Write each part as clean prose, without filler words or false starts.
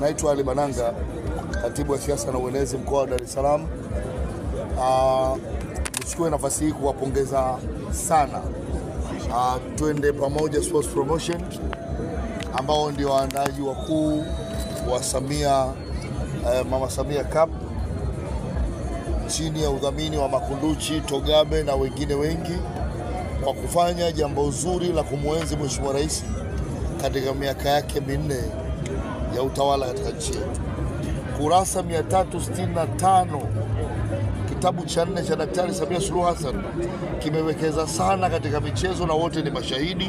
Naitwa Ali Bananga, katibu wa siasa na uenezi mkoa wa Dar es Salaam. Nichukue nafasi hii kuwapongeza sana Twende Pamoja Sports Promotion ambao ndio waandaaji wakuu wa Mama Samia Cup chini ya udhamini wa Makunduchi, Togabe na wengine wengi, kwa kufanya jambo zuri la kumwenzi Mheshimiwa Rais katika miaka yake minne ya utawala katika nchi yetu. Kurasa 365 kitabu cha 4 cha Daktari Samia Suluhu Hassan kimewekeza sana katika michezo na wote ni mashahidi.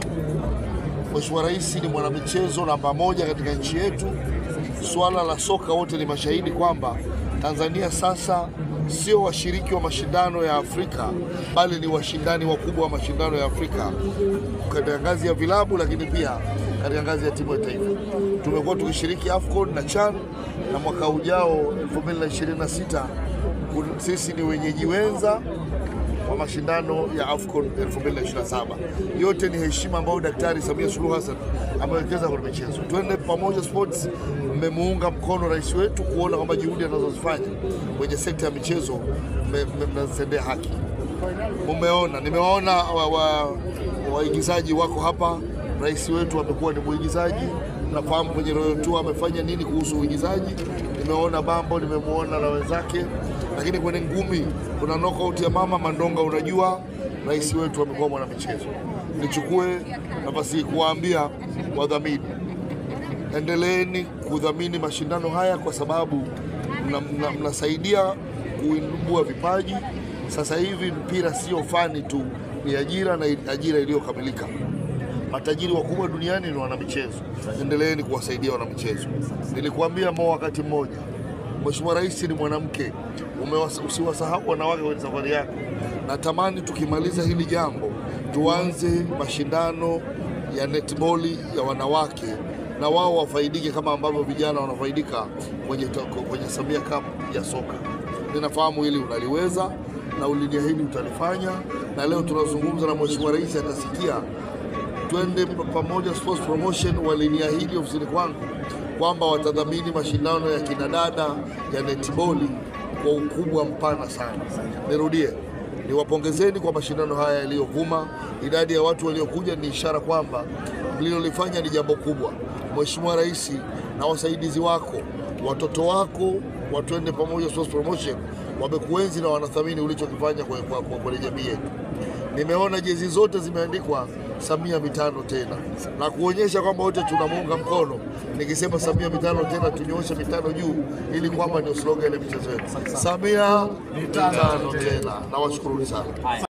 Mheshimiwa Rais ni mwanamichezo namba 1 katika nchi yetu. Swala la soka wote ni mashahidi kwamba Tanzania sasa sio washiriki wa mashindano ya Afrika, bali ni washindani wakubwa wa mashindano ya Afrika katika ngazi ya vilabu, lakini pia katika ngazi ya timu ya taifa. Tumekuwa tukishiriki AFCON na CHAN, na mwaka ujao 2026 sisi ni wenyeji wenza wa mashindano ya AFCON 2027. Yote ni heshima ambayo Daktari Samia Suluhu Hassan amewekeza kwenye michezo. Twende Pamoja Sports mmemuunga mkono rais wetu kuona kwamba juhudi anazozifanya kwenye sekta ya michezo mnazitendea haki. Nimeona waigizaji wako hapa. Rais wetu amekuwa ni mwigizaji. Nafahamu kwenye Royal Tour amefanya nini kuhusu uigizaji. Nimeona Bambo, nimemuona na wenzake. Lakini kwenye ngumi kuna knockout ya Mama Mandonga. Unajua rais wetu amekuwa mwana michezo. Nichukue nafasi kuwaambia wadhamini, endeleeni kudhamini mashindano haya kwa sababu mnasaidia kuibua vipaji. Sasa hivi mpira sio fani tu, ni ajira, na ajira iliyokamilika. Matajiri wakubwa duniani ni wanamichezo. Endeleeni kuwasaidia wanamichezo. Nilikuambia wakati mmoja, Mheshimiwa Rais ni mwanamke, usiwasahau wanawake kwenye safari yako. Natamani tukimaliza hili jambo tuanze mashindano ya netball ya wanawake, na wao wafaidike kama ambavyo vijana wanafaidika kwenye Samia Cup ya soka. Ninafahamu hili unaliweza na uliniahidi utalifanya, na leo tunazungumza na Mheshimiwa Rais atasikia. Twende Pamoja Sports Promotion waliniahidi ofisini kwangu kwamba watadhamini mashindano ya kinadada ya netball kwa ukubwa mpana sana. Nirudie, niwapongezeni kwa mashindano haya yaliyovuma. Idadi ya watu waliokuja ni ishara kwamba mlilolifanya ni jambo kubwa. Mheshimiwa Rais na wasaidizi wako, watoto wako wa Twende Pamoja Sports Promotion wamekuenzi na wanathamini ulichokifanya kwenye jamii yetu. Nimeona jezi zote zimeandikwa Samia mitano tena, na kuonyesha kwamba wote tunamuunga mkono. Nikisema Samia mitano tena, tunyooshe mitano juu, ili kwamba ndio slogan ya michezo yetu, Samia mitano tena. Nawashukuru sana.